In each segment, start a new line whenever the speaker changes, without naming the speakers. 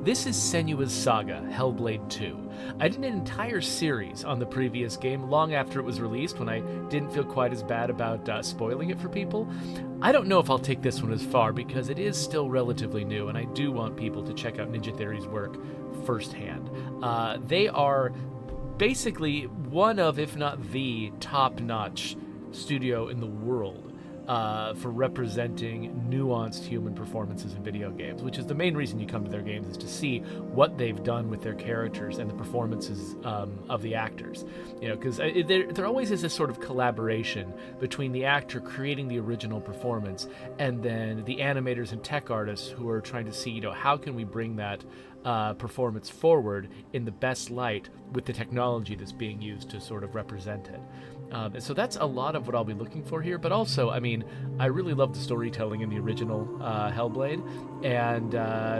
This is Senua's Saga, Hellblade 2. I did an entire series on the previous game long after it was released when I didn't feel quite as bad about spoiling it for people. I don't know if I'll take this one as far because it is still relatively new and I do want people to check out Ninja Theory's work firsthand. They are basically one of, if not the, top-notch studio in the world for representing nuanced human performances in video games, which is the main reason you come to their games, is to see what they've done with their characters and the performances of the actors. You know, because there always is this sort of collaboration between the actor creating the original performance and then the animators and tech artists who are trying to see, you know, how can we bring that performance forward in the best light with the technology that's being used to sort of represent it. And so that's a lot of what I'll be looking for here, but also, I mean, I really love the storytelling in the original Hellblade, and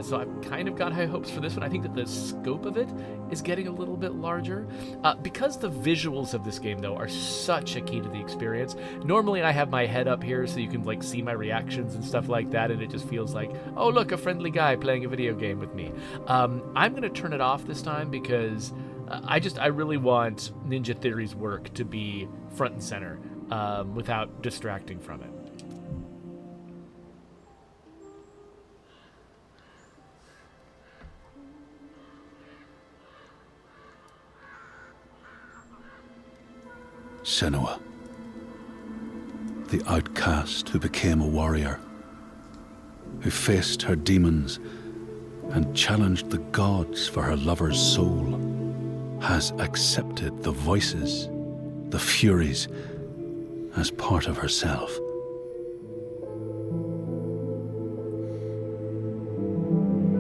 so I've kind of got high hopes for this one. I think that the scope of it is getting a little bit larger. Because the visuals of this game, though, are such a key to the experience. Normally I have my head up here so you can, like, see my reactions and stuff like that, and it just feels like, oh, look, a friendly guy playing a video game with me. I'm going to turn it off this time because I really want Ninja Theory's work to be front and center without distracting from it.
Senua, the outcast who became a warrior, who faced her demons and challenged the gods for her lover's soul, has accepted the voices, the furies, as part of herself.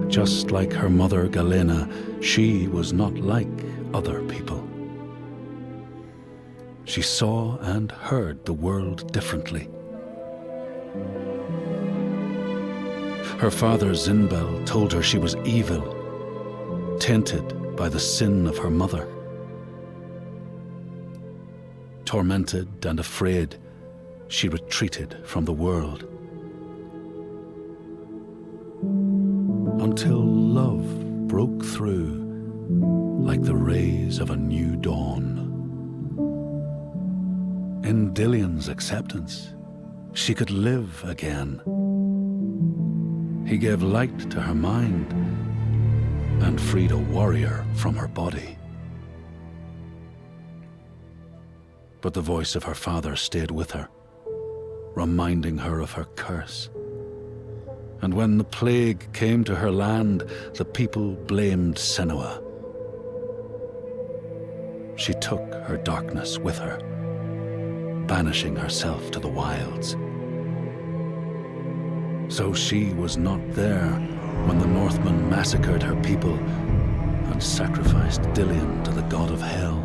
Just like her mother Galena, she was not like other people. She saw and heard the world differently. Her father Zinbel told her she was evil, tainted by the sin of her mother. Tormented and afraid, she retreated from the world. Until love broke through like the rays of a new dawn. In Dillion's acceptance, she could live again. He gave light to her mind and freed a warrior from her body. But the voice of her father stayed with her, reminding her of her curse. And when the plague came to her land, the people blamed Senua. She took her darkness with her, banishing herself to the wilds. So she was not there when the Northmen massacred her people and sacrificed Dillion to the god of hell.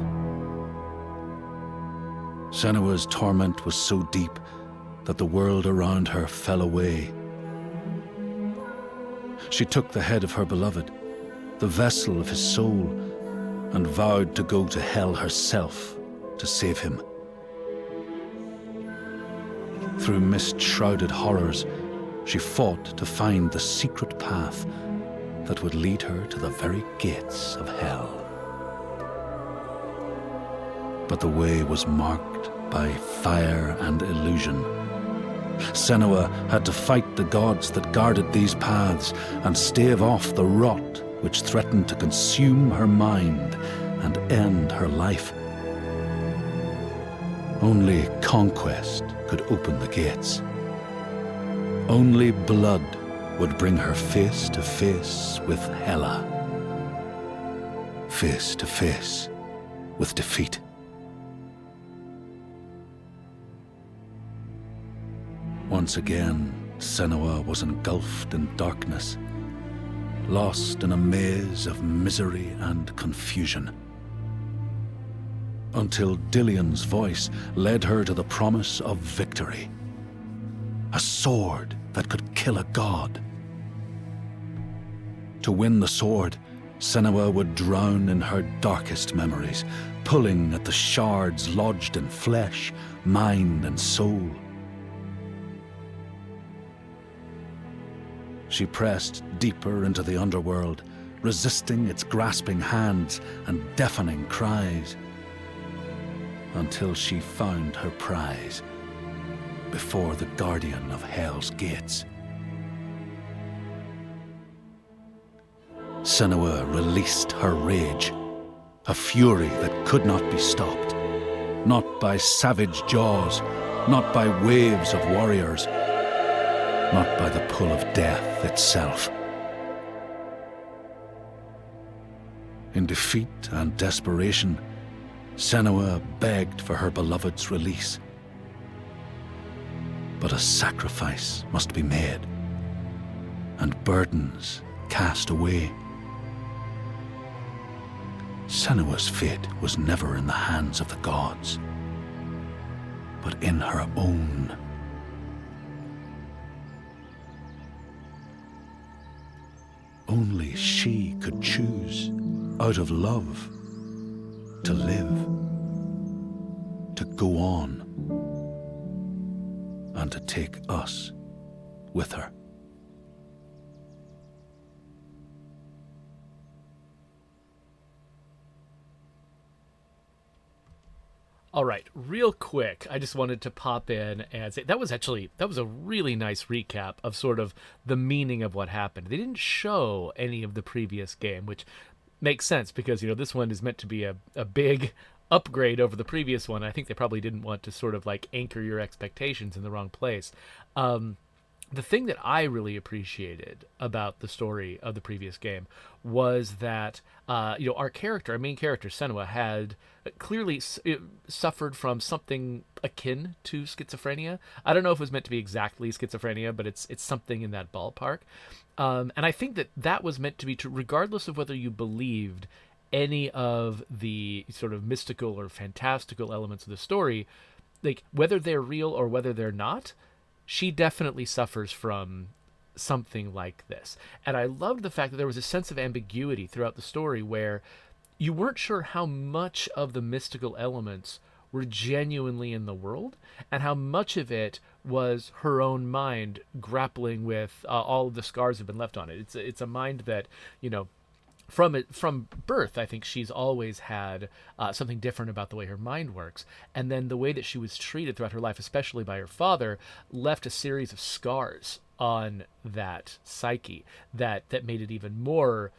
Senua's torment was so deep that the world around her fell away. She took the head of her beloved, the vessel of his soul, and vowed to go to hell herself to save him. Through mist-shrouded horrors, she fought to find the secret path that would lead her to the very gates of hell. But the way was marked by fire and illusion. Senua had to fight the gods that guarded these paths and stave off the rot which threatened to consume her mind and end her life. Only conquest could open the gates. Only blood would bring her face to face with Hela. Face to face with defeat. Once again, Senua was engulfed in darkness, lost in a maze of misery and confusion. Until Dillion's voice led her to the promise of victory. A sword that could kill a god. To win the sword, Senua would drown in her darkest memories, pulling at the shards lodged in flesh, mind, and soul. She pressed deeper into the underworld, resisting its grasping hands and deafening cries, until she found her prize before the guardian of Hell's gates. Senua released her rage, a fury that could not be stopped, not by savage jaws, not by waves of warriors, not by the pull of death itself. In defeat and desperation, Senua begged for her beloved's release. But a sacrifice must be made, and burdens cast away. Senua's fate was never in the hands of the gods, but in her own. Only she could choose, out of love, to live, to go on, and to take us with her.
All right, real quick, I just wanted to pop in and say that was a really nice recap of sort of the meaning of what happened. They didn't show any of the previous game, which makes sense because, this one is meant to be a big upgrade over the previous one. I think they probably didn't want to sort of like anchor your expectations in the wrong place. The thing that I really appreciated about the story of the previous game was that, our main character, Senua, had clearly suffered from something akin to schizophrenia. I don't know if it was meant to be exactly schizophrenia, but it's something in that ballpark. And I think that was meant to be true, regardless of whether you believed any of the sort of mystical or fantastical elements of the story, like whether they're real or whether they're not. She definitely suffers from something like this. And I loved the fact that there was a sense of ambiguity throughout the story where you weren't sure how much of the mystical elements were genuinely in the world and how much of it was her own mind grappling with all of the scars that have been left on it. It's a mind that, from birth, I think she's always had something different about the way her mind works. And then the way that she was treated throughout her life, especially by her father, left a series of scars on that psyche that made it even more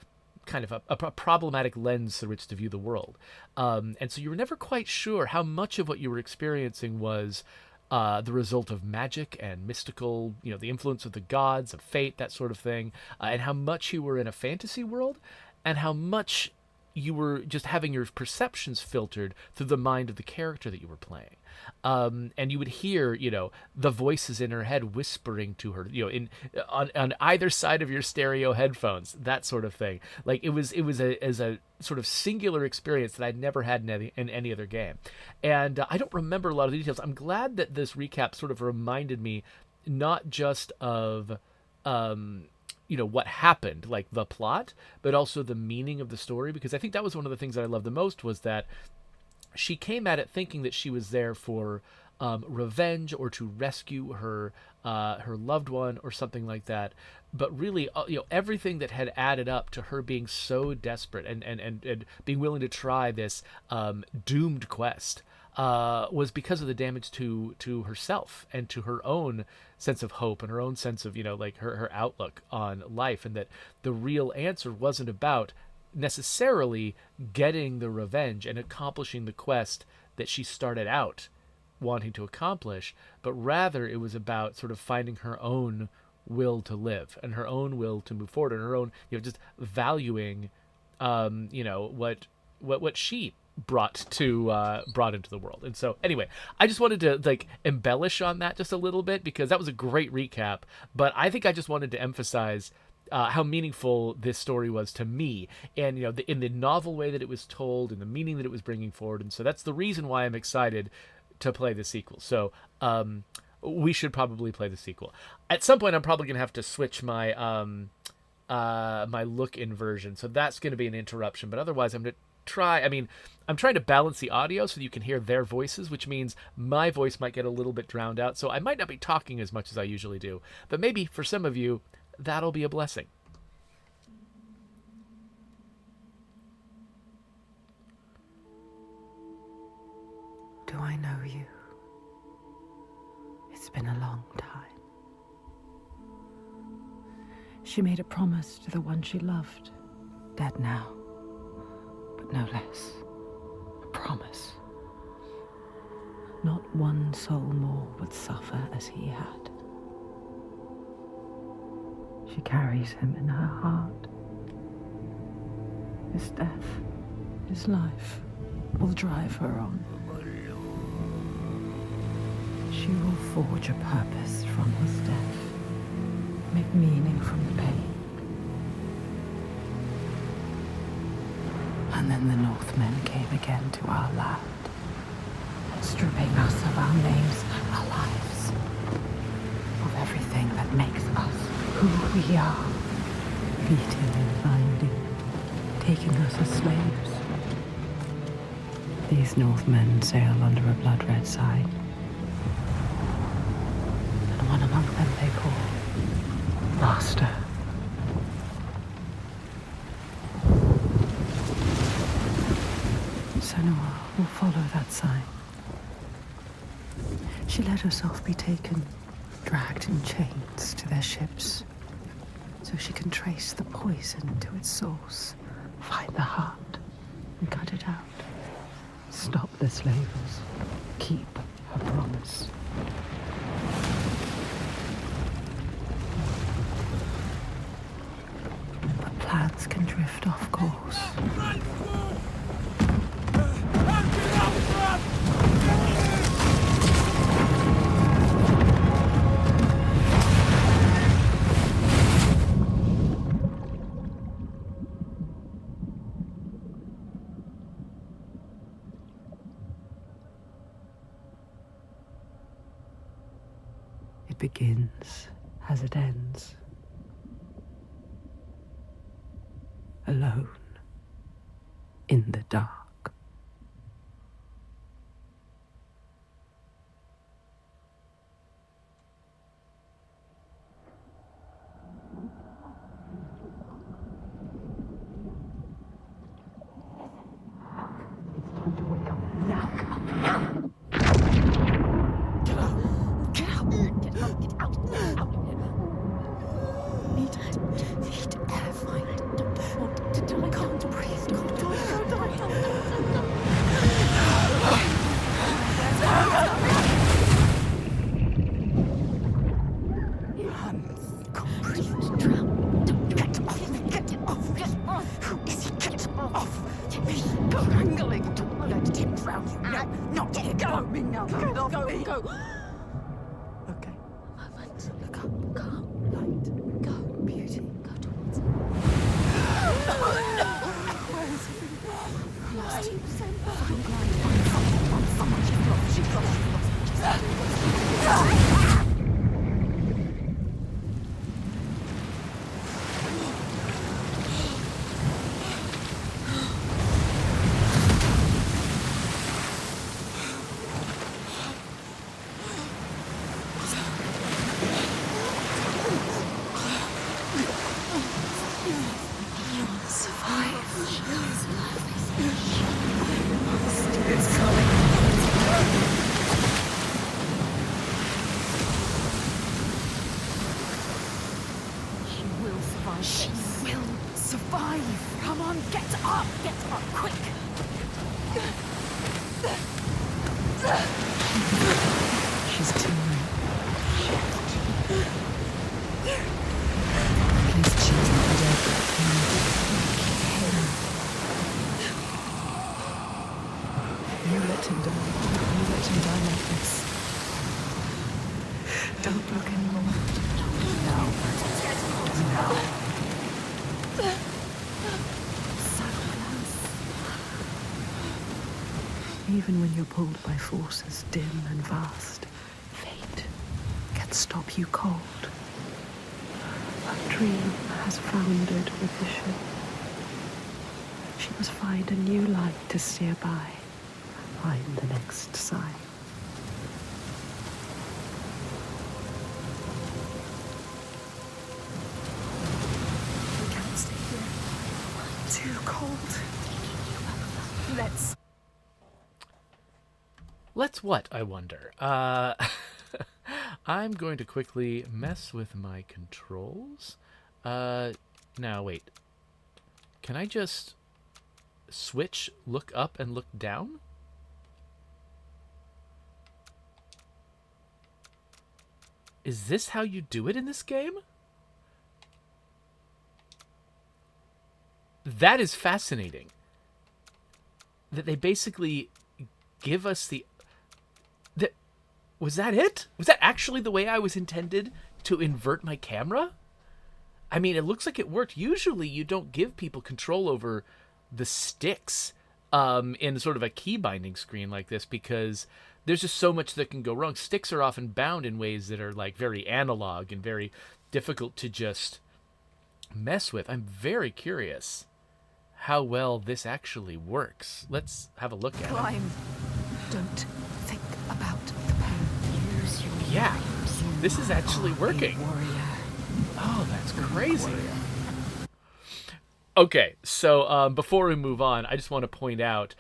kind of a problematic lens through which to view the world. And so you were never quite sure how much of what you were experiencing was the result of magic and mystical, the influence of the gods, of fate, that sort of thing, and how much you were in a fantasy world, and how much you were just having your perceptions filtered through the mind of the character that you were playing. And you would hear, the voices in her head whispering to her, on either side of your stereo headphones, that sort of thing. Like it was a sort of singular experience that I'd never had in any other game. And I don't remember a lot of the details. I'm glad that this recap sort of reminded me not just of, what happened, like the plot, but also the meaning of the story, because I think that was one of the things that I loved the most was that she came at it thinking that she was there for revenge or to rescue her loved one or something like that. But really, everything that had added up to her being so desperate and being willing to try this doomed quest was because of the damage to herself and to her own sense of hope and her own sense of, her outlook on life, and that the real answer wasn't about necessarily getting the revenge and accomplishing the quest that she started out wanting to accomplish, but rather it was about sort of finding her own will to live and her own will to move forward and her own, just valuing, what she brought into the world. And so anyway, I just wanted to embellish on that just a little bit because that was a great recap, but I think I just wanted to emphasize how meaningful this story was to me, and in the novel way that it was told and the meaning that it was bringing forward. And so that's the reason why I'm excited to play the sequel. So we should probably play the sequel at some point. I'm probably gonna have to switch my my look in version, so that's going to be an interruption, but otherwise I'm going to I'm trying to balance the audio so that you can hear their voices, which means my voice might get a little bit drowned out, so I might not be talking as much as I usually do, but maybe for some of you that'll be a blessing.
I know you. It's been a long time. She made a promise to the one she loved, dead now, but no less. A promise. Not one soul more would suffer as he had. She carries him in her heart. His death, his life, will drive her on. She will forge a purpose from his death, make meaning from the pain. And then the Northmen came again to our land, stripping us of our names, our lives, of everything that makes us who we are, beating and binding, taking us as slaves. These Northmen sail under a blood-red sign, and one among them they call Master. Senua will follow that sign. She let herself be taken, dragged in chains to their ships, so she can trace the poison to its source, find the heart, and cut it out. Stop the slavers. Keep her promise. But plans can drift off course. It begins as it ends. Alone. In the dark. Even when you're pulled by forces dim and vast, fate can stop you cold. A dream has foundered with the ship. She must find a new light to steer by, find the next sign. We can't stay here. Too cold. Let's...
Let's what, I wonder? I'm going to quickly mess with my controls. Now, wait. Can I just switch, look up, and look down? Is this how you do it in this game? That is fascinating. That they basically give us the... Was that it? Was that actually the way I was intended to invert my camera? I mean, it looks like it worked. Usually you don't give people control over the sticks in sort of a key binding screen like this because there's just so much that can go wrong. Sticks are often bound in ways that are like very analog and very difficult to just mess with. I'm very curious how well this actually works. Let's have a look at it.
Don't think about the pain. Use your
Yeah, this is actually working.
warrior.
Oh, that's crazy. Okay, so before we move on, I just want to point out,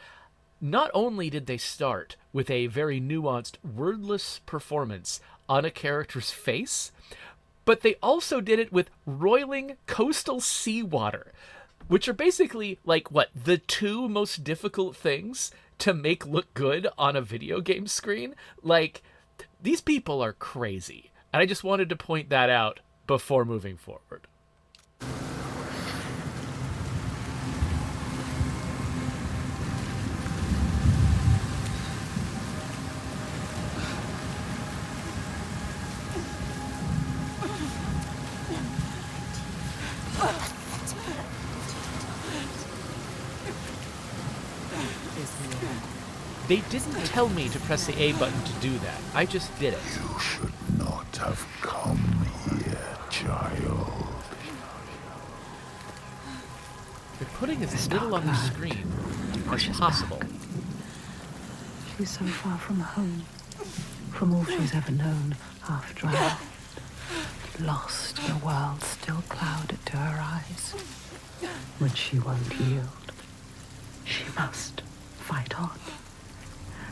not only did they start with a very nuanced, wordless performance on a character's face, but they also did it with roiling coastal seawater, which are basically, like, what, the two most difficult things to make look good on a video game screen? Like, these people are crazy. And I just wanted to point that out before moving forward. They didn't tell me to press the A button to do that. I just did it.
You should not have come here, child.
They're putting as little on the screen as possible.
She's so far from home, from all she's ever known, half drowned, lost in a world still clouded to her eyes. When she won't yield, she must fight on,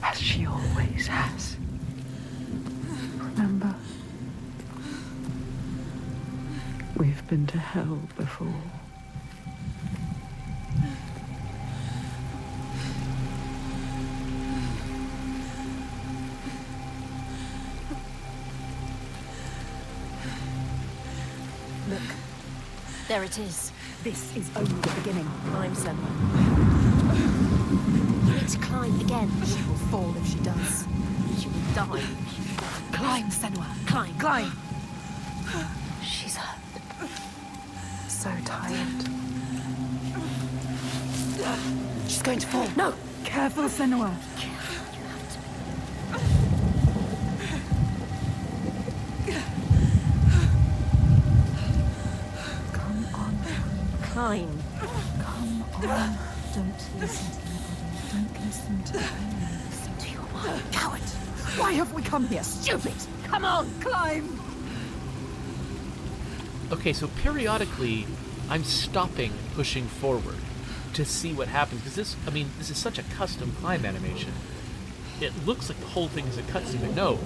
as she always has. Remember, we've been to hell before.
Look, there it is.
This is only the beginning.
Climb, Senua. You need to climb again.
She will fall if she does.
She will die.
Climb, Senua.
Climb.
Climb.
She's hurt. So tired.
She's going to fall.
No!
Careful, Senua.
Come on.
Climb.
Come on. Don't listen to the body. Don't listen to the pain.
Listen to your mind.
Coward. Why have we come here? Stupid. Come on, climb.
Okay, so periodically, I'm stopping pushing forward to see what happens, because this is such a custom climb animation. It looks like the whole thing is a cutscene, but no.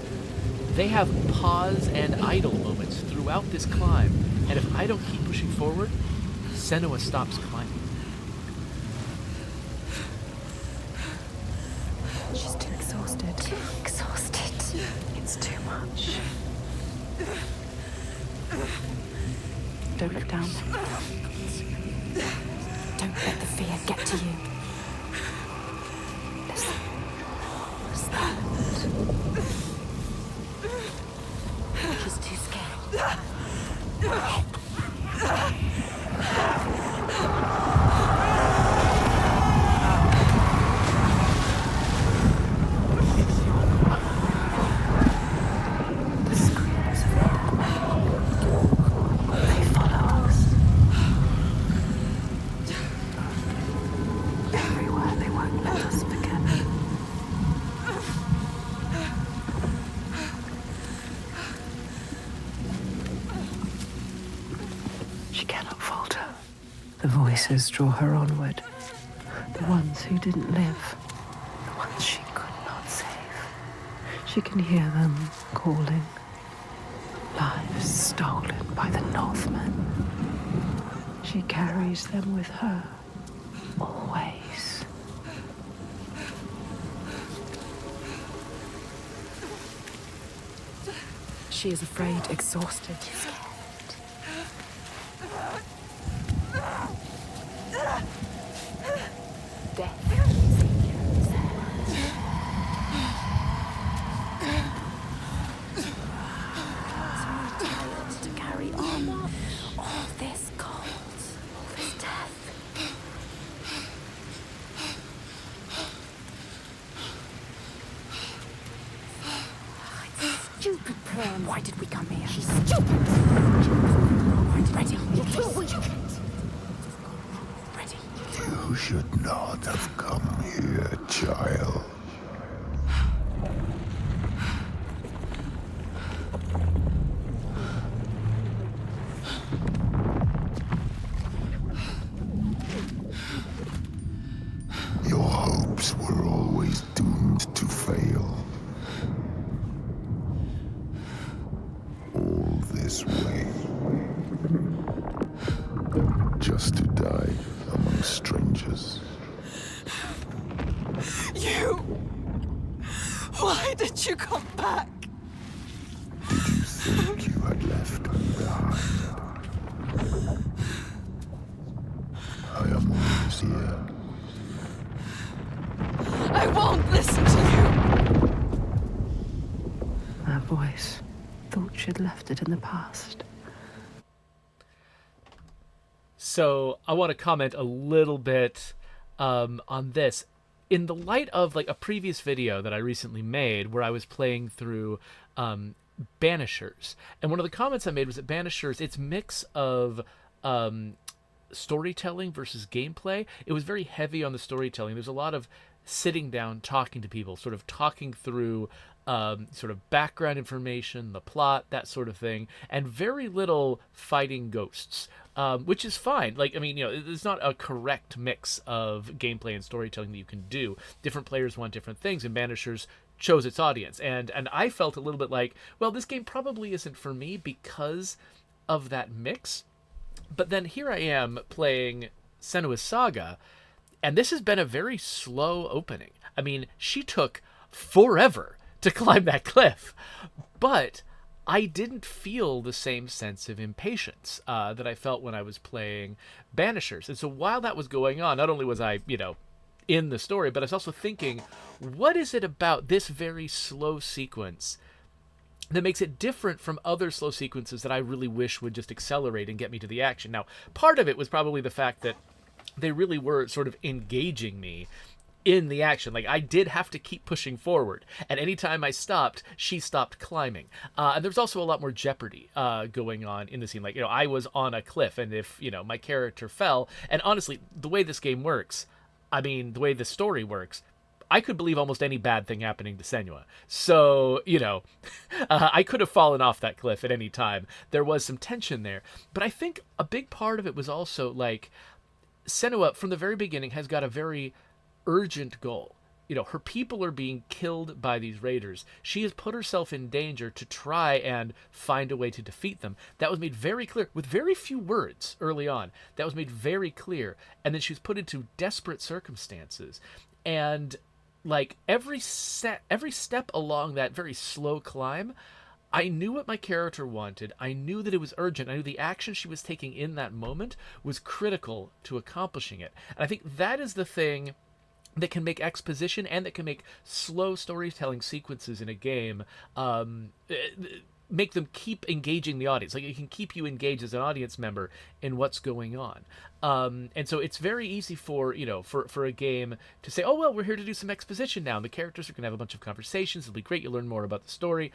They have pause and idle moments throughout this climb, and if I don't keep pushing forward, Senua stops climbing.
She's too exhausted.
Too exhausted.
It's too much. Don't look down.
Don't let the fear get to you. Listen. What's that? She's too scared.
The screams of they follow us. Everywhere they won't let us forget. She cannot falter. The voices draw her onward. The ones who didn't live. The ones she could not save. She can hear them calling. Lives stolen by the Northmen. She carries them with her, always.
She is afraid, exhausted.
To carry on all this cold, all this death. Stupid plan. Why did we come here? She's stupid. Ready. You're too weak. Ready.
You should not have come here, child. Your hopes were always doomed to fail. All this way. Just to die among strangers.
You! Why did you come back?
Did you think you had left me behind? I am always here.
I won't listen to you!
That voice. Thought she'd left it in the past.
So I want to comment a little bit on this. In the light of like a previous video that I recently made where I was playing through Banishers. And one of the comments I made was that Banishers, its mix of storytelling versus gameplay, it was very heavy on the storytelling. There's a lot of sitting down, talking to people, sort of talking through sort of background information, the plot, that sort of thing, and very little fighting ghosts, which is fine. Like, I mean, you know, it's not a correct mix of gameplay and storytelling that you can do. Different players want different things, and Banishers chose its audience. And I felt a little bit like, well, this game probably isn't for me because of that mix. But then here I am playing Senua's Saga, and this has been a very slow opening. I mean, she took forever to climb that cliff, but I didn't feel the same sense of impatience that I felt when I was playing Banishers. And so while that was going on, not only was I, you know, in the story, but I was also thinking, what is it about this very slow sequence that makes it different from other slow sequences that I really wish would just accelerate and get me to the action? Now, part of it was probably the fact that they really were sort of engaging me in the action. Like, I did have to keep pushing forward, and anytime I stopped, she stopped climbing. And there's also a lot more jeopardy going on in the scene. Like, you know, I was on a cliff, and if, you know, my character fell, and honestly, the way this game works, I mean, the way the story works, I could believe almost any bad thing happening to Senua. So, you know, I could have fallen off that cliff at any time. There was some tension there. But I think a big part of it was also, like, Senua, from the very beginning, has got a very urgent goal. You know, her people are being killed by these raiders. She has put herself in danger to try and find a way to defeat them. That was made very clear with very few words early on. That was made very clear. And then she was put into desperate circumstances. And like every step along that very slow climb, I knew what my character wanted. I knew that it was urgent. I knew the action she was taking in that moment was critical to accomplishing it. And I think that is the thing that can make exposition and that can make slow storytelling sequences in a game make them keep engaging the audience. Like, it can keep you engaged as an audience member in what's going on. And so it's very easy for, you know, for a game to say, oh, well, we're here to do some exposition now, and the characters are going to have a bunch of conversations. It'll be great. You'll learn more about the story.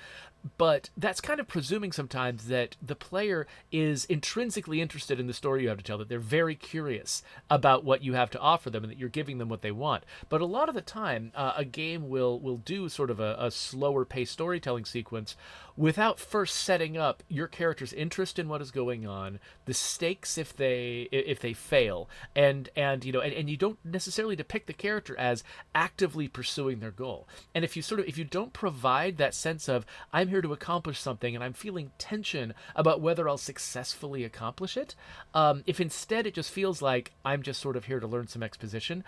But that's kind of presuming sometimes that the player is intrinsically interested in the story you have to tell, that they're very curious about what you have to offer them and that you're giving them what they want. But a lot of the time, a game will do sort of a slower paced storytelling sequence without first setting up your character's interest in what is going on, the stakes if they they fail, and you don't necessarily depict the character as actively pursuing their goal. And if you don't provide that sense of, I'm here to accomplish something and I'm feeling tension about whether I'll successfully accomplish it, if instead it just feels like I'm just sort of here to learn some exposition,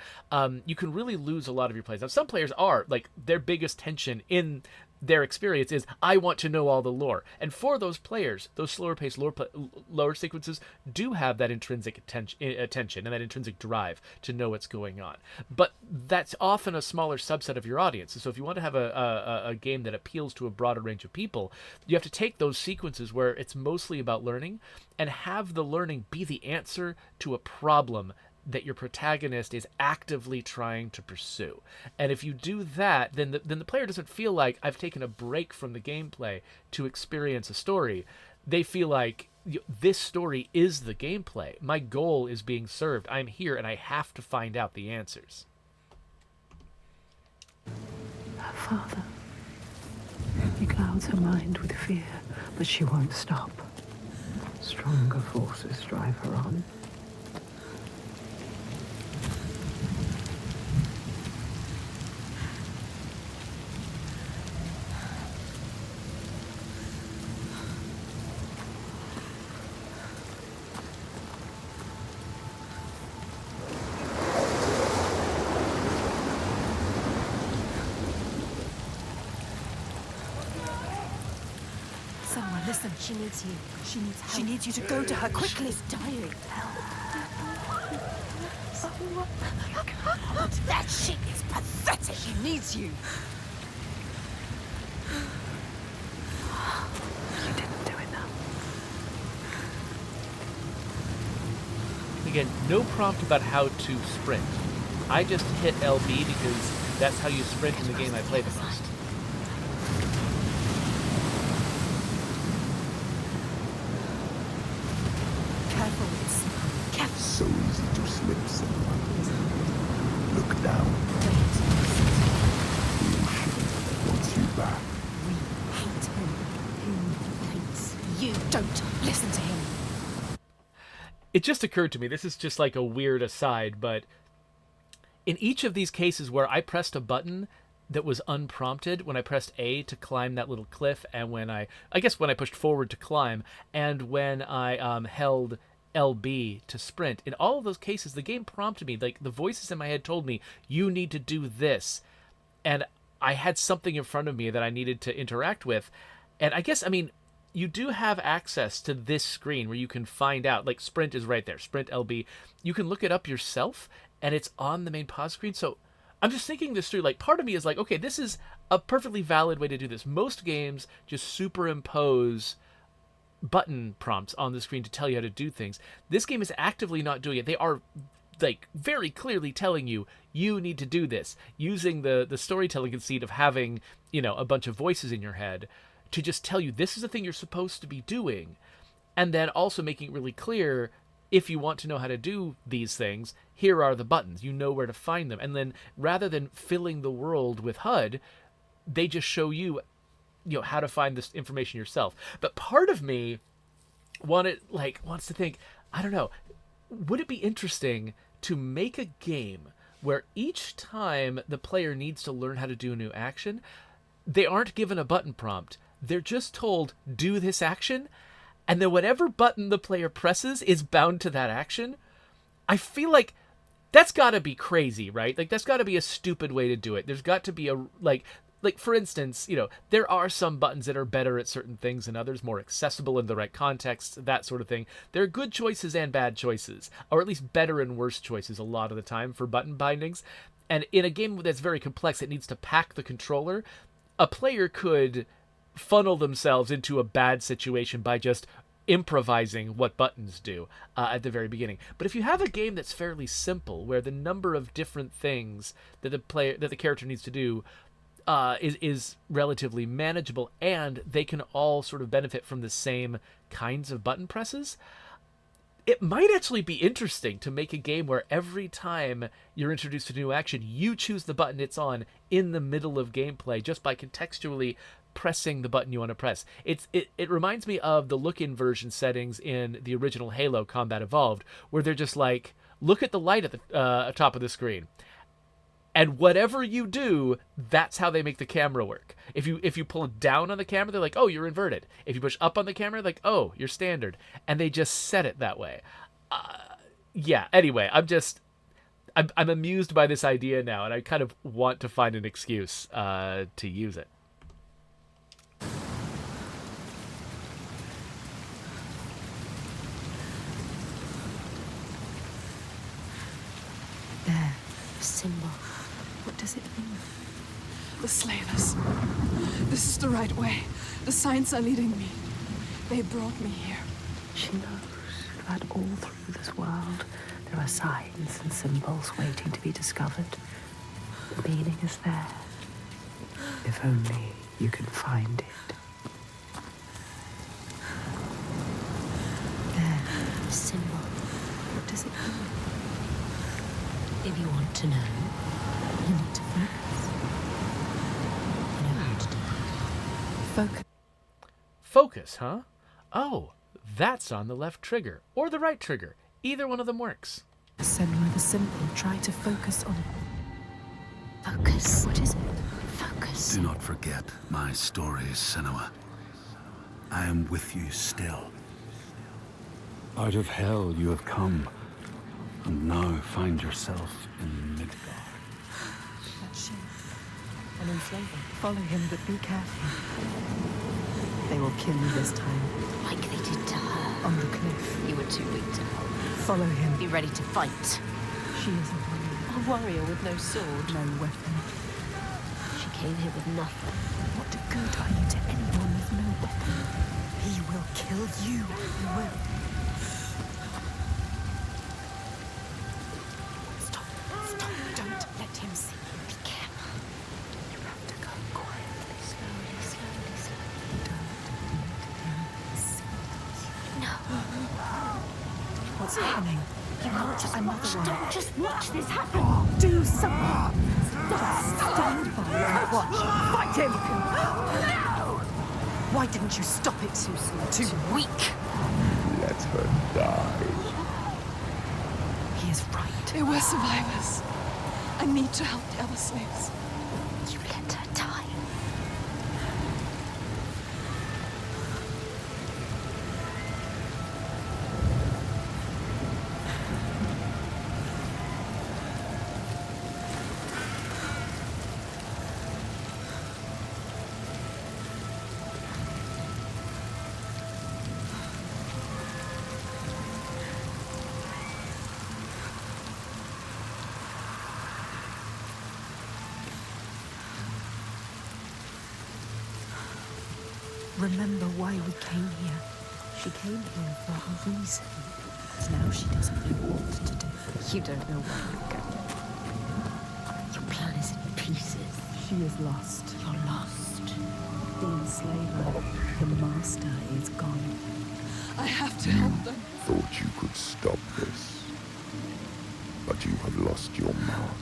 you can really lose a lot of your plays. Now, some players are like, their biggest tension in their experience is, I want to know all the lore. And for those players, those slower paced lower sequences do have that intrinsic attention and that intrinsic drive to know what's going on. But that's often a smaller subset of your audience. So if you want to have a game that appeals to a broader range of people, you have to take those sequences where it's mostly about learning and have the learning be the answer to a problem that your protagonist is actively trying to pursue. And if you do that, then the player doesn't feel like, I've taken a break from the gameplay to experience a story. They feel like, this story is the gameplay. My goal is being served. I'm here and I have to find out the answers.
Her father. He clouds her mind with fear, but she won't stop. Stronger forces drive her on.
Someone, listen. She needs you. She needs help.
She needs you to go to her quickly.
She's dying.
That shit is pathetic. She needs you.
You didn't do enough.
Again, no prompt about how to sprint. I just hit LB because that's how you sprint in the game I play the most.
Careful, it's careful.
So easy to slip, Senua. Look down. The ocean wants you back.
We hate him. He hates you. Don't listen to him.
It just occurred to me, this is just like a weird aside, but in each of these cases where I pressed a button that was unprompted, when I pressed A to climb that little cliff, and when I pushed forward to climb, and when I held LB to sprint, in all of those cases, the game prompted me, like the voices in my head told me, you need to do this. And I had something in front of me that I needed to interact with. And I guess, you do have access to this screen where you can find out, like sprint is right there, sprint LB. You can look it up yourself and it's on the main pause screen. So I'm just thinking this through, like part of me is like, okay, this is a perfectly valid way to do this. Most games just superimpose button prompts on the screen to tell you how to do things. This game is actively not doing it. They are like very clearly telling you, you need to do this, using the storytelling conceit of having, a bunch of voices in your head to just tell you this is the thing you're supposed to be doing, and then also making it really clear, if you want to know how to do these things, here are the buttons. You know where to find them. And then rather than filling the world with HUD, they just show you, how to find this information yourself. But part of me wants to think, I don't know, would it be interesting to make a game where each time the player needs to learn how to do a new action, they aren't given a button prompt. They're just told, do this action, and then whatever button the player presses is bound to that action? I feel like that's got to be crazy, right? Like, that's got to be a stupid way to do it. There's got to be a, like for instance, there are some buttons that are better at certain things than others, more accessible in the right context, that sort of thing. There are good choices and bad choices, or at least better and worse choices a lot of the time for button bindings. And in a game that's very complex, it needs to pack the controller. A player could funnel themselves into a bad situation by just improvising what buttons do at the very beginning. But if you have a game that's fairly simple, where the number of different things that the character needs to do is relatively manageable, and they can all sort of benefit from the same kinds of button presses, it might actually be interesting to make a game where every time you're introduced to new action, you choose the button it's on in the middle of gameplay, just by contextually pressing the button you want to press. It reminds me of the look-in version settings in the original Halo Combat Evolved, where they're just like, look at the light at the top of the screen. And whatever you do, that's how they make the camera work. If you pull down on the camera, they're like, oh, you're inverted. If you push up on the camera, like, oh, you're standard. And they just set it that way. Yeah, anyway, I'm amused by this idea now, and I kind of want to find an excuse to use it.
There, a symbol. What does it mean?
The slavers. This is the right way. The signs are leading me. They brought me here.
She knows that all through this world there are signs and symbols waiting to be discovered. The meaning is there. If only you can find it. There, a symbol. What does it mean? If you want to know, you need to focus. You know how to do it. Focus.
Focus, huh? Oh, that's on the left trigger, or the right trigger. Either one of them works.
Senua the Simple, try to focus on it. Focus. What is it? Focus.
Do not forget my stories, Senua. I am with you still. Out of hell you have come, and now find yourself in Midgard.
That ship. An enslaver. Follow him, but be careful. They will kill you this time.
Like they did to her.
On the cliff.
You were too weak to help.
Follow him.
Be ready to fight.
She is a warrior.
A warrior with no sword.
No weapon.
She came here with nothing.
What good are you to anyone with no weapon? He will kill you. He will. Stop. Stop. Don't let him see you. Be careful. You have to go quietly, slowly, slowly, slowly. Don't let him see you.
No.
What's happening?
You can't
Another one.
Don't just watch this happen.
Do something. Just stand by and watch. Fight him. No! Why didn't you stop it? Too slow.
Too weak.
Let her die.
He is right.
They were survivors. I need to help the other slaves.
You let her die.
Remember why we came here. She came here for a reason. But now she doesn't know what to do.
You don't know where you're going. Your plan is in pieces.
She is lost.
You're lost.
The enslaver, the master, is gone.
I have to help them.
Thought you could stop this. But you have lost your mark.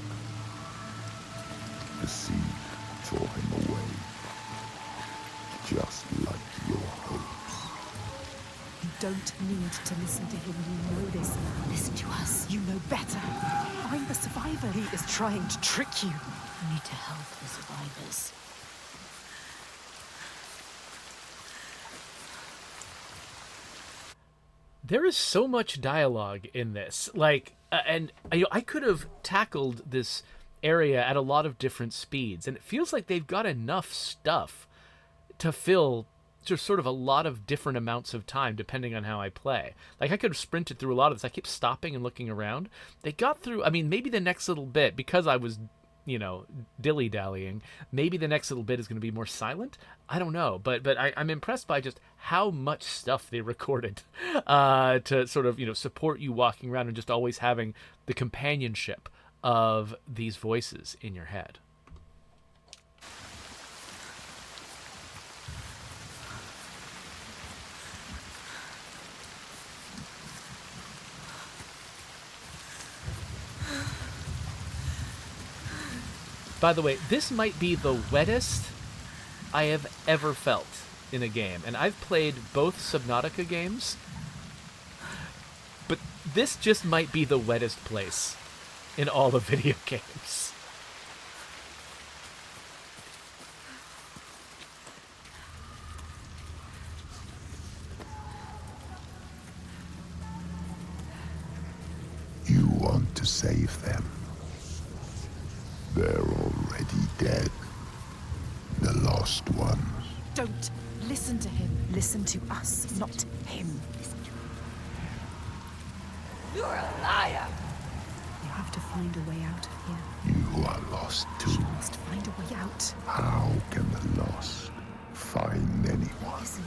The seed tore him away. Just like your hopes.
You don't need to listen to him. You know this now.
Listen to us.
You know better. Find the survivor. He is trying to trick you.
You need to help the survivors.
There is so much dialogue in this. Like, and I could have tackled this area at a lot of different speeds, and it feels like they've got enough stuff to fill just sort of a lot of different amounts of time depending on how I play. Like, I could have sprinted through a lot of this. I kept stopping and looking around. They got through, I mean, maybe the next little bit, because I was, dilly-dallying, maybe the next little bit is going to be more silent. I don't know, but I'm impressed by just how much stuff they recorded to sort of, support you walking around and just always having the companionship of these voices in your head. By the way, this might be the wettest I have ever felt in a game. And I've played both Subnautica games, but this just might be the wettest place in all of video games.
You want to save them. They're already dead. The lost ones.
Don't listen to him. Listen to us, not him.
You're a liar!
You have to find a way out of here.
You are lost too.
You must find a way out.
How can the lost find anyone?
Listen.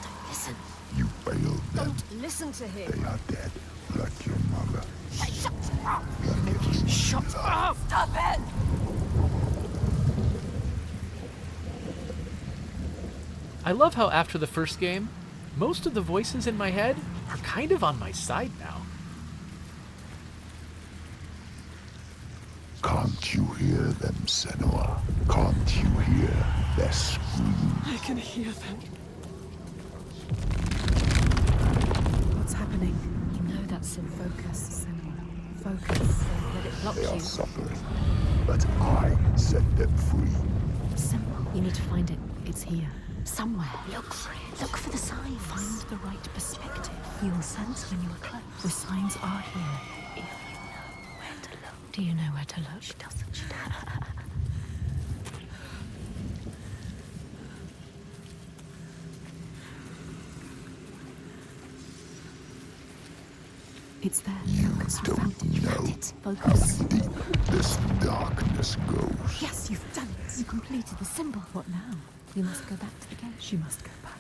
You failed them.
Don't listen to him.
They are dead, like your mother.
Shut up!
Shut up!
Stop it!
I love how after the first game, most of the voices in my head are kind of on my side now.
Can't you hear them, Senua? Can't you hear their screams?
I can hear them.
What's happening?
You know that's in focus, Senua. Focus. Don't let it block
They are
you.
suffering, but I set them free.
Simple. You need to find it.
It's here.
Somewhere. Look for it. Look for the signs.
Find the right perspective.
You'll sense when you are close.
The signs are here.
If you know where to look.
Do you know where to look?
She doesn't. She doesn't.
It's there.
You
Focus. You found
don't
it.
know
Focus.
how deep this darkness goes.
Yes, you've done it. You completed the symbol.
What now?
You must go back to the gate.
She must go back.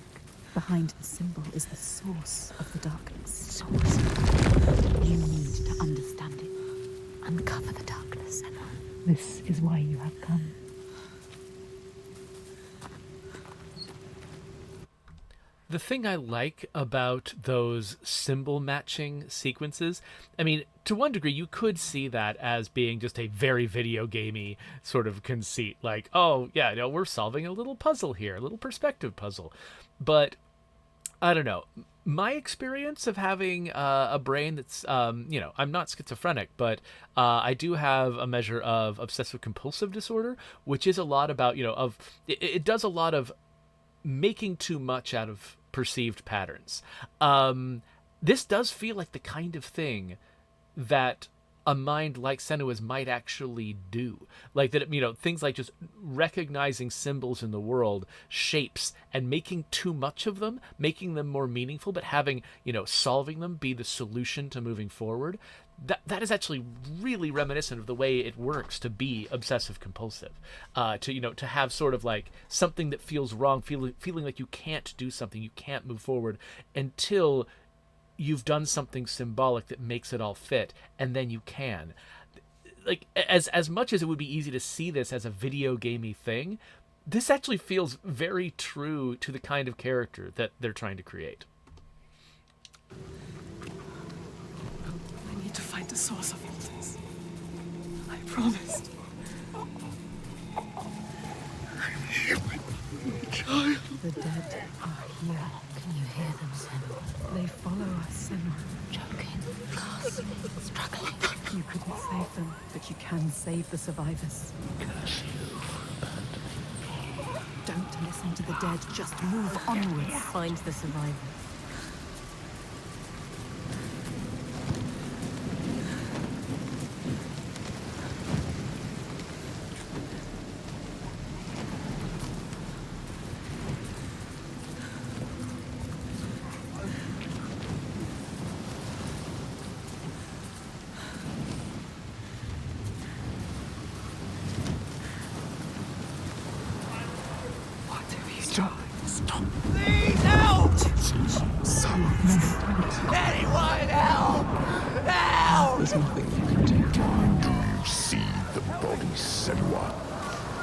Behind the symbol is the source of the darkness.
Source. You need to understand it. Uncover the darkness, Senua.
This is why you have come.
The thing I like about those symbol matching sequences, I mean, to one degree, you could see that as being just a very video gamey sort of conceit. Like, oh, yeah, you know, we're solving a little puzzle here, a little perspective puzzle. But I don't know. My experience of having a brain that's, you know, I'm not schizophrenic, but I do have a measure of obsessive compulsive disorder, which is a lot about, you know, it does a lot of making too much out of perceived patterns. This does feel like the kind of thing that a mind like Senua's might actually do. Like that, you know, things like just recognizing symbols in the world, shapes, and making too much of them, making them more meaningful, but having, you know, solving them be the solution to moving forward. That is actually really reminiscent of the way it works to be obsessive compulsive, to, you know, to have sort of like something that feels wrong, feeling like you can't do something, you can't move forward until you've done something symbolic that makes it all fit, and then you can. Like, as much as it would be easy to see this as a video gamey thing, this actually feels very true to the kind of character that they're trying to create.
I need to find the source of all this. I promised. I'm here with my child.
The dead are here.
Can you hear them, Senua?
They follow us, Senua.
Choking, gasping, struggling.
You couldn't save them, but you can save the survivors. Don't listen to the dead, just move onwards. Find the survivors.
Stop.
Please help! Anyone help! Help!
There's nothing you can do. Do you see the bodies, Senua?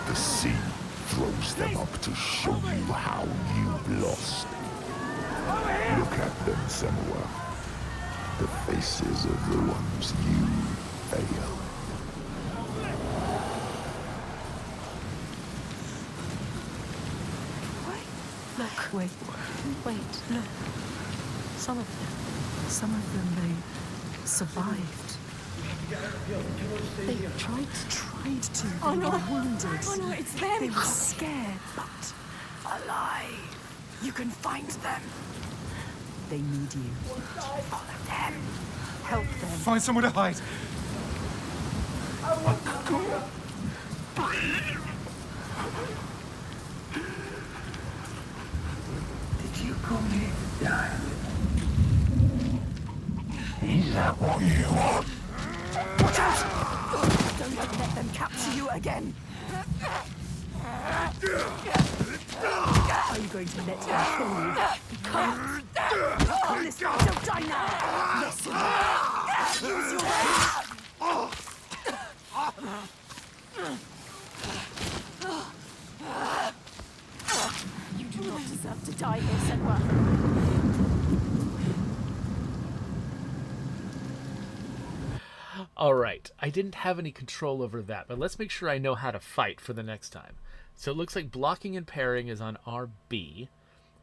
The sea throws them up to show you how you've lost. Look at them, Senua. The faces of the ones you failed.
Look, wait, look. Some of them, they survived. They tried to.
Oh no!
They were wounded.
Oh no, it's them!
They were scared, but alive.
You can find them.
They need you. Follow them. Help them.
Find somewhere to hide.
Did you come here to die? Is that what you want?
Watch out! Don't let them capture you again. Are you going to let them kill you? Come on this way. Don't die now. Listen. Use your rage. You do not deserve to die here, Senua.
All right, I didn't have any control over that, but let's make sure I know how to fight for the next time. So it looks like blocking and parrying is on RB,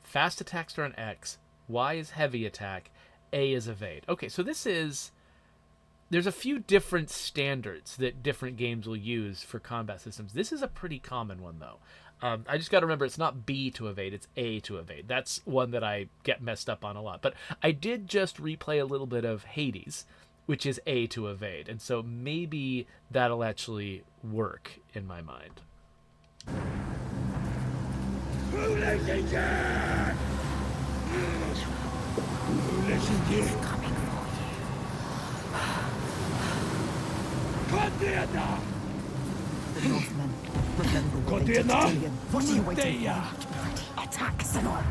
fast attacks are on X, Y is heavy attack, A is evade. Okay, so there's a few different standards that different games will use for combat systems. This is a pretty common one, though. I just got to remember it's not B to evade, it's A to evade. That's one that I get messed up on a lot. But I did just replay a little bit of Hades, which is A to evade. And so maybe that'll actually work in my mind.
The Northmen. Remember what they did to Dillion. What are you waiting for? Attack, Senua.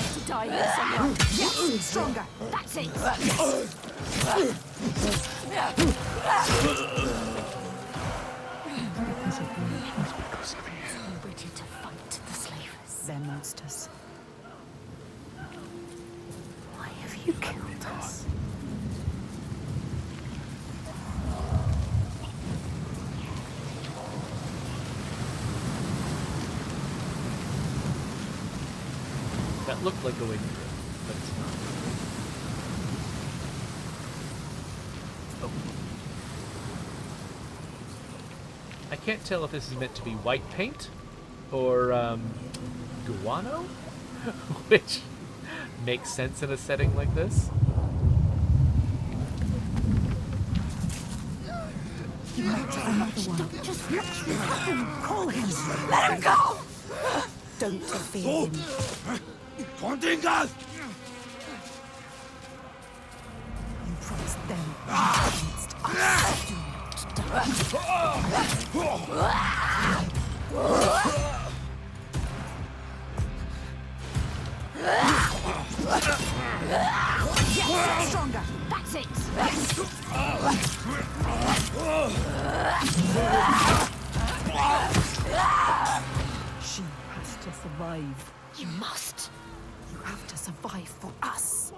To die here, Senua. Yes, stronger. That's it.
Because of you.
We're ready to fight the slavers. They're monsters. Why have you killed us?
That looked like a way through, but it's not. Oh. I can't tell if this is meant to be white paint or guano, which makes sense in a setting like this.
You have to another one. Just watch me. Call him. Let him go! Don't fear him. You promised them against us. Do not die. Yes, stronger. That's it. She has to survive. You must. You have to survive for us.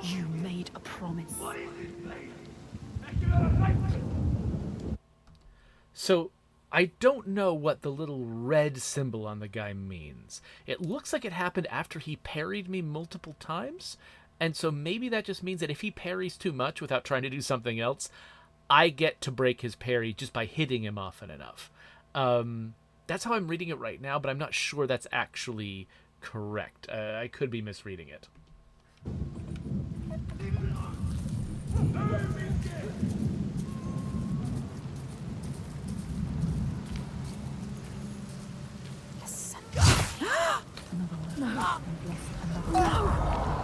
You made a promise.
So, I don't know what the little red symbol on the guy means. It looks like it happened after he parried me multiple times, and so maybe that just means that if he parries too much without trying to do something else, I get to break his parry just by hitting him often enough. That's how I'm reading it right now, but I'm not sure that's actually correct. I could be misreading it.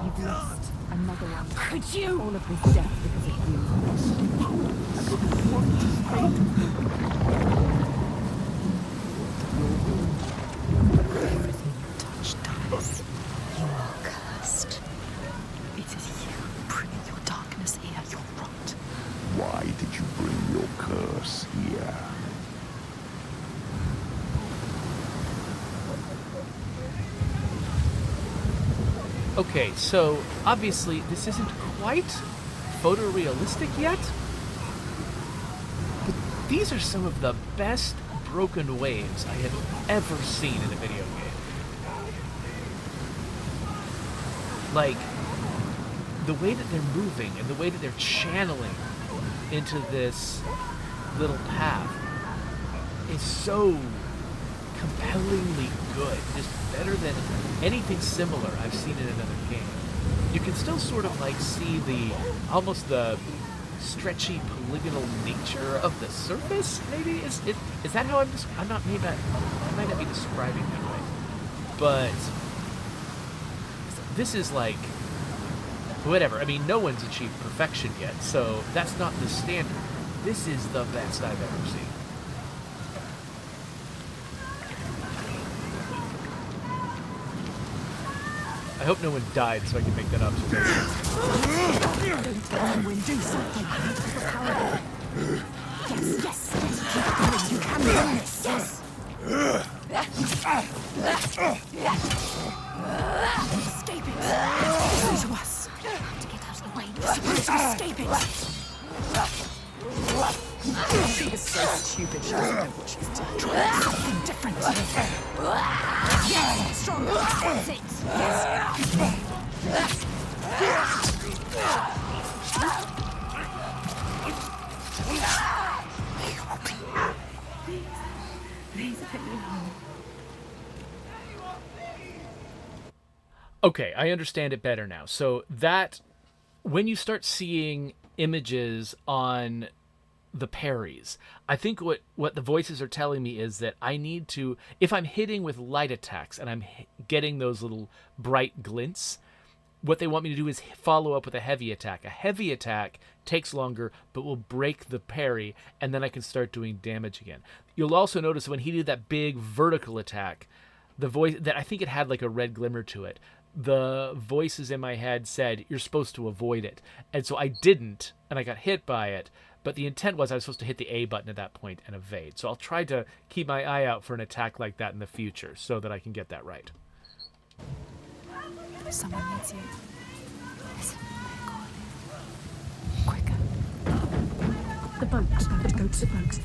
You've lost another one. Could you? All of this death because of you. I couldn't want to everything you touch dies. You are cursed. It is you bringing your darkness here. You're rot.
Why did you bring your curse here?
Okay, so obviously this isn't quite photorealistic yet, but These are some of the best broken waves I have ever seen in a video game. Like, the way that they're moving and the way that they're channeling into this little path is so compellingly good. Just better than anything similar I've seen in another game. You can still sort of like see almost the stretchy polygonal nature of the surface. Maybe is that how I might not be describing that way, but this is like whatever. I mean, no one's achieved perfection yet, so that's not the standard. This is the best I've ever seen. I hope no one died so I can make that observation.
Do something. Yes. You can win this. Yes. Escape it. Listen to us. We have to get out of the way. We're supposed to escape it. She is so stupid. She doesn't know what she's doing. Try something different. Yes, stronger. That's it. Yes.
Okay, I understand it better now. So that, when you start seeing images on the parries, I think what the voices are telling me is that I need to, if I'm hitting with light attacks and I'm getting those little bright glints, what they want me to do is follow up with a heavy attack. A heavy attack takes longer, but will break the parry, and then I can start doing damage again. You'll also notice when he did that big vertical attack, the voice that I think it had like a red glimmer to it, the voices in my head said, you're supposed to avoid it. And so I didn't, and I got hit by it, but the intent was I was supposed to hit the A button at that point and evade. So I'll try to keep my eye out for an attack like that in the future so that I can get that right.
Someone needs you. Listen,
Quicker.
the boat. Go to the boat.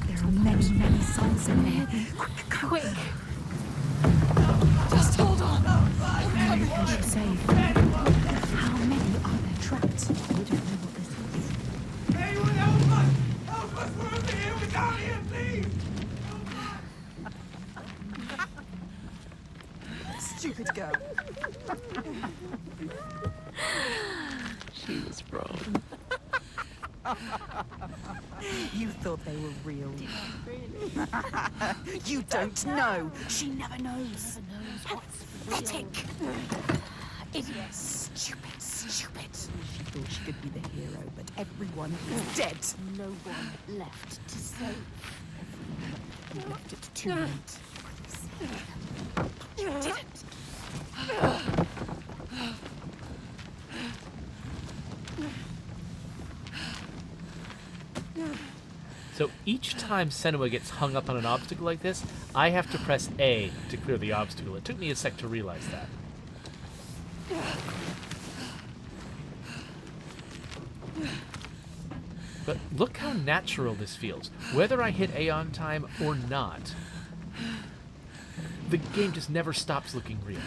There are many signs in there. Quick.
Just hold on.
Mary, can she save? How many are there trapped? We don't know what this is.
Anyone help us! Help us! We're over here! We're down here, please!
Stupid girl.
She was wrong.
You thought they were real. You don't know. She never knows. Pathetic. Idiot. Stupid. She thought she could be the hero, but everyone is dead.
No one left to save.
You left it too late. You didn't.
So each time Senua gets hung up on an obstacle like this, I have to press A to clear the obstacle. It took me a sec to realize that. But look how natural this feels. Whether I hit A on time or not, the game just never stops looking real.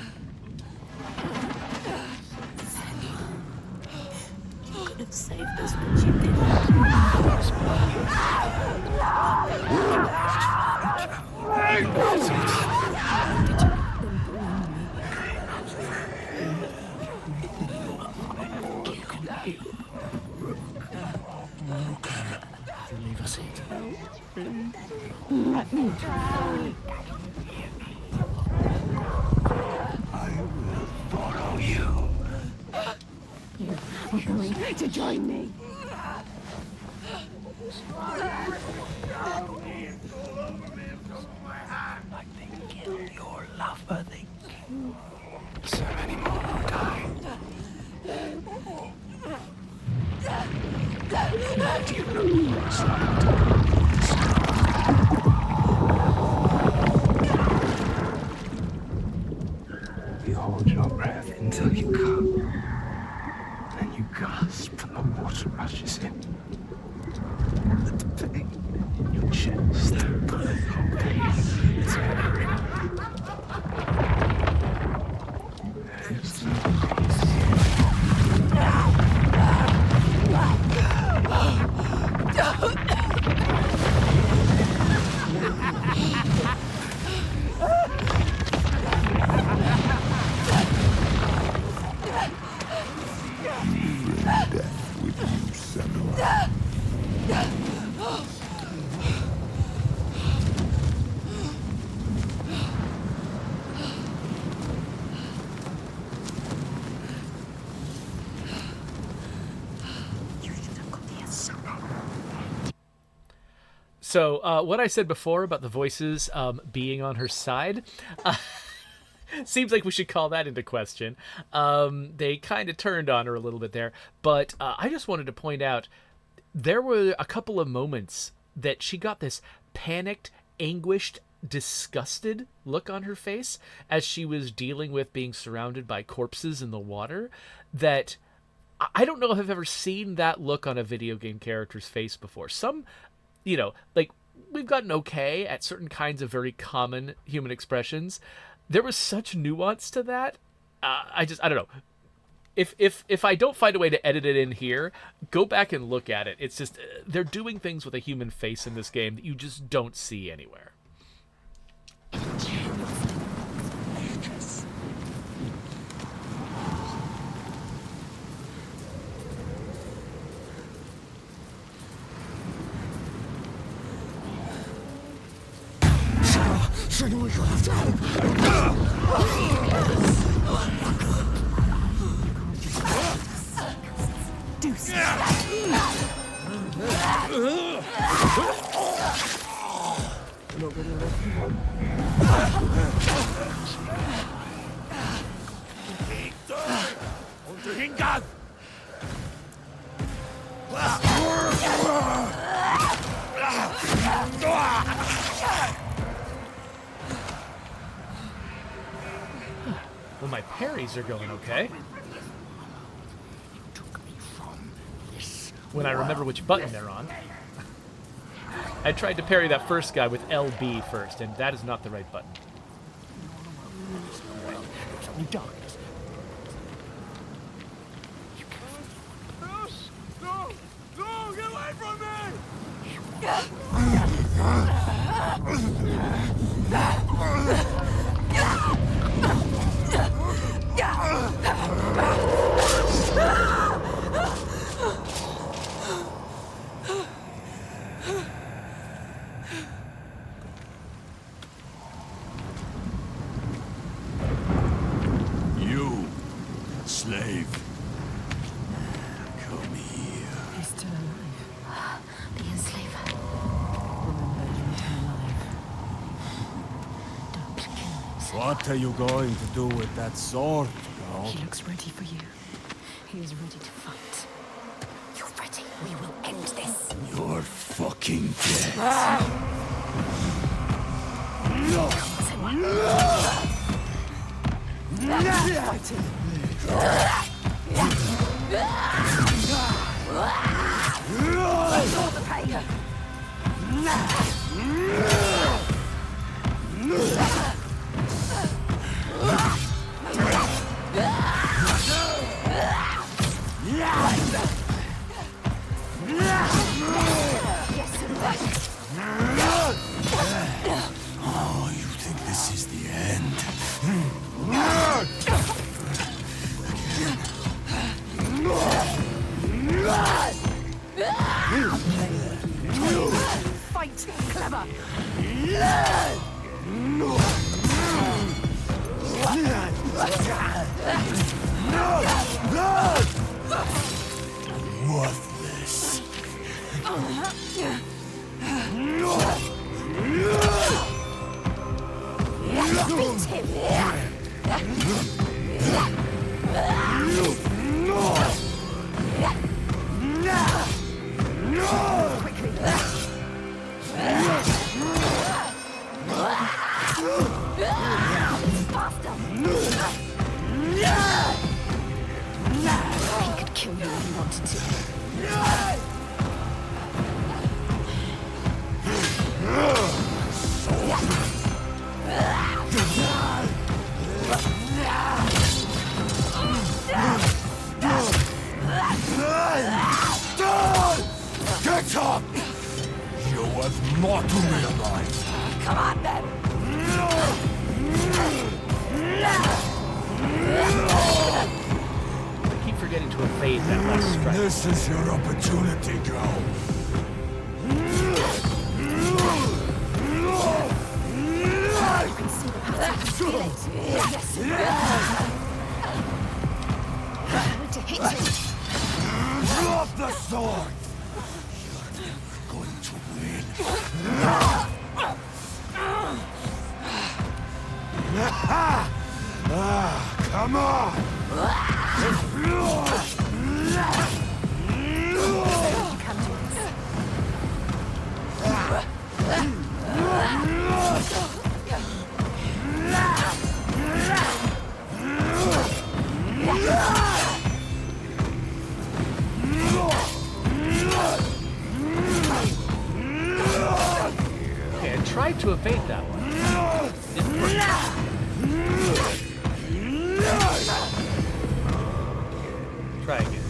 You could have saved us, but you didn't.
Leave us here. I will follow you.
You're going to join me.
Like they kill your lover, they kill so many more who die. You hold your breath until you come. Then you gasp and the water rushes in.
Your chest.
Death with you, Senua.
So, what I said before about the voices being on her side, seems like we should call that into question. They kind of turned on her a little bit there, but I just wanted to point out there were a couple of moments that she got this panicked, anguished, disgusted look on her face as she was dealing with being surrounded by corpses in the water that I don't know if I've ever seen that look on a video game character's face before. Some, like, we've gotten okay at certain kinds of very common human expressions. There was such nuance to that. I don't know. If I don't find a way to edit it in here, go back and look at it. It's just, they're doing things with a human face in this game that you just don't see anywhere.
Senua, you have to help.
Deuce.
Unterhingern!
Well, my parries are going okay. When I remember which button they're on. I tried to parry that first guy with LB first, and that is not the right button.
There's only darkness. No! No! Get away from
You, slave. Come here.
He's still alive.
The enslaver.
Remember, you need him alive.
Don't kill him.
What are you going to do with that sword, girl?
He looks ready for you.
He is ready to fight. You're ready. We will end this.
You're fucking dead. Oh, you think this is the end?
Fight, clever.
Worthless.
Beat him.
He could kill you if he wanted to.
talk! You have more to realize.
Come on, then!
I keep forgetting to evade that last strike.
This is your opportunity, girl.
You can see the pattern, feel it. Yes. I'm going to hit you.
Drop the sword! You're never going to win. Come on!
You can do this.
Okay, I tried to evade that one. Didn't work. Try again.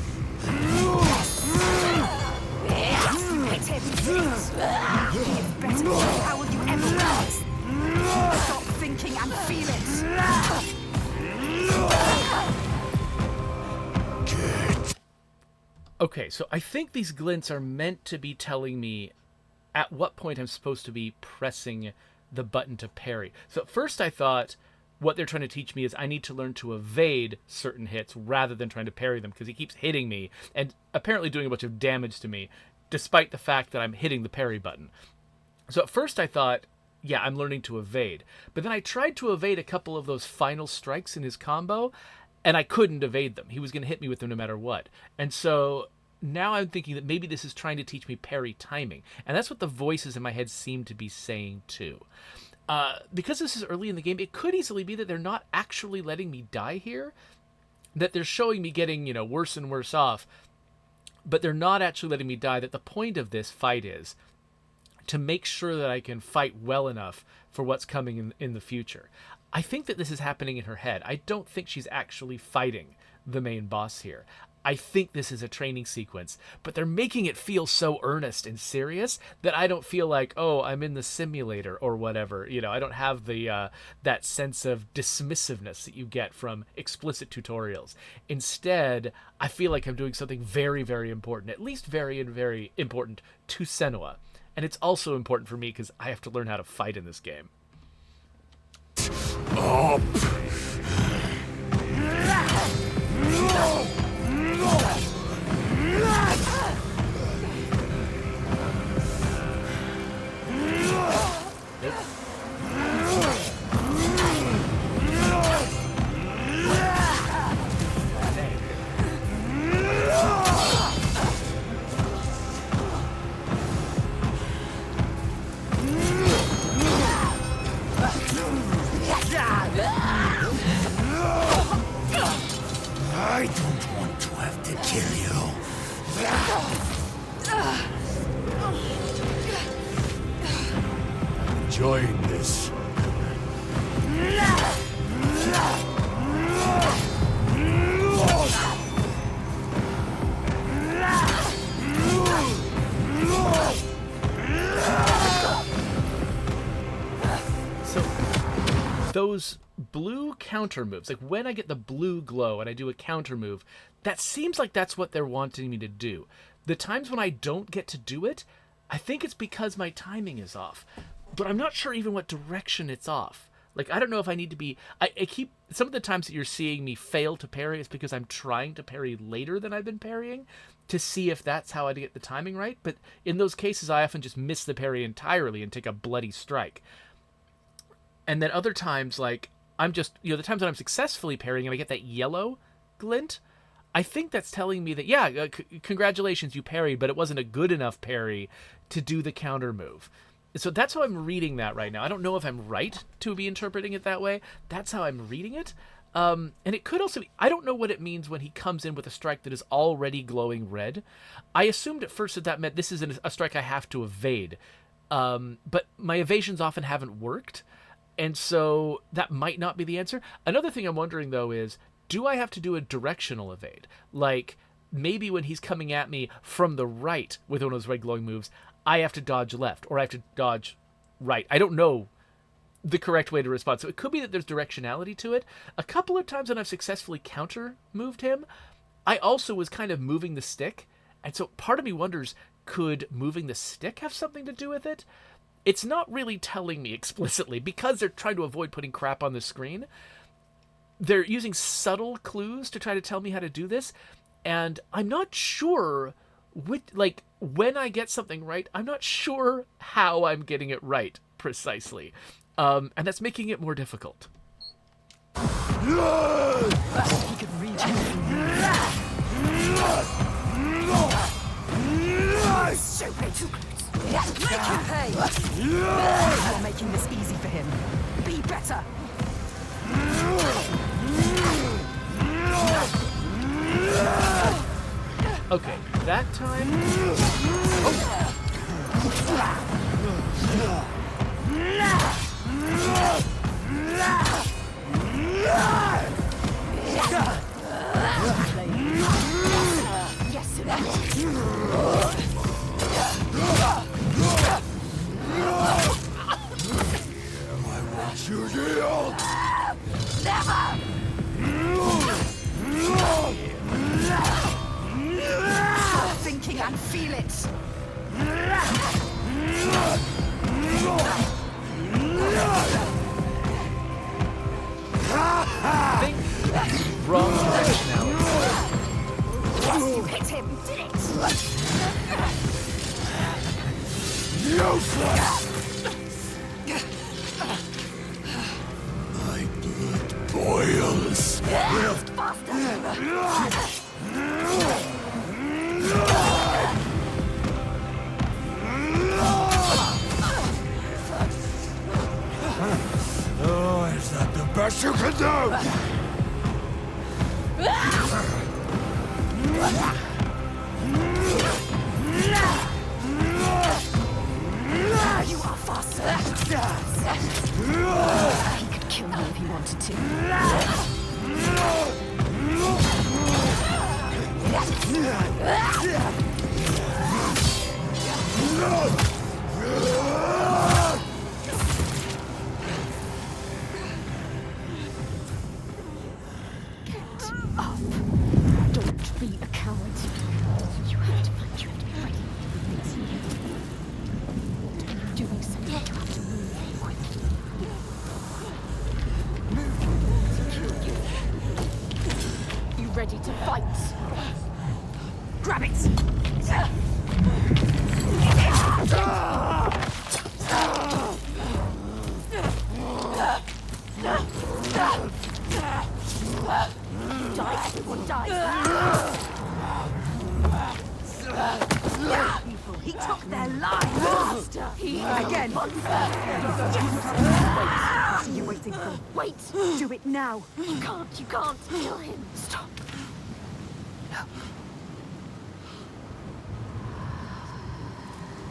Hit him. He is better. How will you ever win this? Stop thinking and feel it.
Okay, so I think these glints are meant to be telling me at what point I'm supposed to be pressing the button to parry. So at first I thought what they're trying to teach me is I need to learn to evade certain hits rather than trying to parry them, because he keeps hitting me and apparently doing a bunch of damage to me, despite the fact that I'm hitting the parry button. So at first I thought, yeah, I'm learning to evade. But then I tried to evade a couple of those final strikes in his combo, and I couldn't evade them. He was going to hit me with them no matter what. And so now I'm thinking that maybe this is trying to teach me parry timing. And that's what the voices in my head seem to be saying too. Because this is early in the game, it could easily be that they're not actually letting me die here. That they're showing me getting, worse and worse off. But they're not actually letting me die. That the point of this fight is to make sure that I can fight well enough for what's coming in the future. I think that this is happening in her head. I don't think she's actually fighting the main boss here. I think this is a training sequence, but they're making it feel so earnest and serious that I don't feel like, oh, I'm in the simulator or whatever. I don't have the that sense of dismissiveness that you get from explicit tutorials. Instead, I feel like I'm doing something very, very important, at least very, very important to Senua. And it's also important for me because I have to learn how to fight in this game.
Up! I don't want to have to kill you. I'm enjoying this.
So, those blue counter moves, like when I get the blue glow and I do a counter move, that seems like that's what they're wanting me to do. The times when I don't get to do it, I think it's because my timing is off, but I'm not sure even what direction it's off. Like, I don't know if I need to be, I keep, some of the times that you're seeing me fail to parry is because I'm trying to parry later than I've been parrying to see if that's how I get the timing right. But in those cases, I often just miss the parry entirely and take a bloody strike. And then other times, like, I'm just, the times that I'm successfully parrying and I get that yellow glint, I think that's telling me that, yeah, congratulations, you parried, but it wasn't a good enough parry to do the counter move. So that's how I'm reading that right now. I don't know if I'm right to be interpreting it that way. That's how I'm reading it. And it could also be, I don't know what it means when he comes in with a strike that is already glowing red. I assumed at first that meant this is a strike I have to evade. But my evasions often haven't worked. And so that might not be the answer. Another thing I'm wondering, though, is do I have to do a directional evade? Like, maybe when he's coming at me from the right with one of those red glowing moves, I have to dodge left or I have to dodge right. I don't know the correct way to respond. So it could be that there's directionality to it. A couple of times when I've successfully counter moved him, I also was kind of moving the stick. And so part of me wonders, could moving the stick have something to do with it? It's not really telling me explicitly because they're trying to avoid putting crap on the screen. They're using subtle clues to try to tell me how to do this. And I'm not sure when I get something right, I'm not sure how I'm getting it right precisely. And that's making it more difficult.
He could read Stupid! Make him pay! You're making this easy for him. Be better!
Okay, that time...
Yes,
You yield!
Stop thinking and feel it!
Think wrong directionality.
Yes, you hit him, did it?
Useless! My blood boils. Oh, is that the best you can do?
You are faster. He could kill me if he wanted to. Get up. Don't be a coward. You have to find your ready. Doing so, you have to move quickly. You ready to fight? Grab it! Die, everyone, die! People, he took their lives! Again! What are you waiting for? Wait! Do it now! You can't kill him! Stop! No.